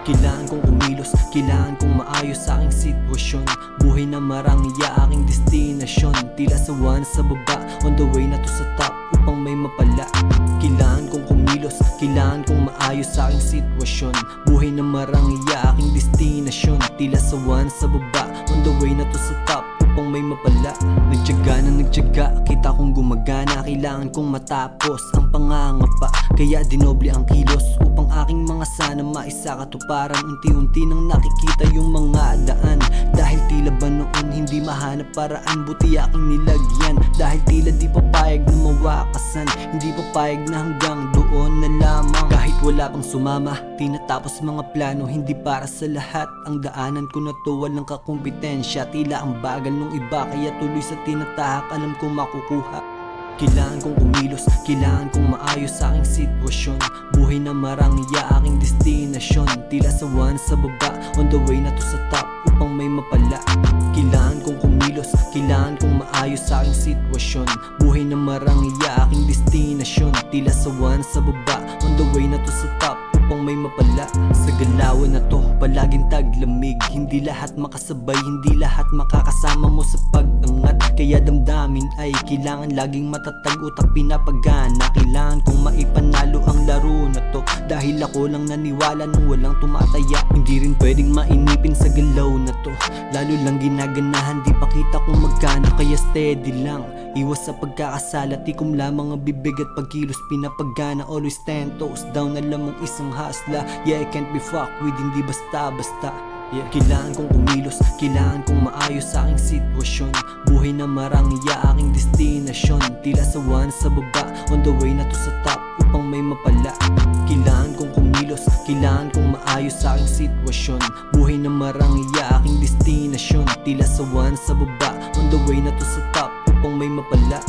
Kailangan kong kumilos, kailangan kong maayos sa aking sitwasyon. Buhay na marangya, aking destinasyon. Tila sawan sa baba, on the way na to sa top upang may mapala. Kailangan kong kumilos, kailangan kong maayos sa aking sitwasyon. Buhay na marangya, aking destinasyon. Tila sawan sa baba, on the way na to sa top upang may mapala. Nagtyaga na nagtyaga, kita kong gumagana. Kailangan kong matapos ang pangangapa, kaya dinoble ang kilos upang aking mga sana maisakatuparan. Unti-unti nang nakikita yung mga daan, dahil tila ba noon hindi mahanap paraan. Buti aking nilagyan, dahil tila di papayag na mawakasan. Hindi papayag na hanggang doon na lamang. Kahit wala pang sumama, tinatapos mga plano. Hindi para sa lahat, ang daanan ko na to walang kakumpetensya. Tila ang bagal nung iba, kaya tuloy sa tinatahak alam kong makukuha. Kailangan kong kumilos, kailangan kong maayos sa aking sitwasyon. Buhay na marangya, aking destinasyon. Tila sawan sa baba, on the way na to sa top upang may mapala. Kailangan kong kumilos, kailangan kong maayos sa aking sitwasyon. Buhay na marangya, aking destinasyon. Tila sawan sa baba, on the way na to sa top upang may mapala. Sa galawan na to, palaging taglamig. Hindi lahat makasabay, hindi lahat makakasama mo sa pag-angat. Kaya damdamin ay kailangan laging matatag, utak pinapagana. Kailangan kong maipanalo ang laro na to, dahil ako lang naniwala nung walang tumataya. Hindi rin pwedeng mainipin sa galaw na to, lalo lang ginaganahan, di pakita kung magkano. Kaya steady lang, iwas sa pagkakasala. Tikom lamang ang bibig at pagkilos pinapagana. Always 10 toes down, alam mong isang hasla. Yeah, I can't be fucked with, hindi basta-basta. Yeah. Kailangan kong kumilos, kailangan kong maayos sa aking sitwasyon. Buhay na marangya, aking destinasyon. Tila sawan sa baba, on the way na to sa top upang may mapala. Kailangan kong kumilos, kailangan kong maayos sa aking sitwasyon. Buhay na marangya, aking destinasyon. Tila sawan sa baba, on the way na to sa top upang may mapala.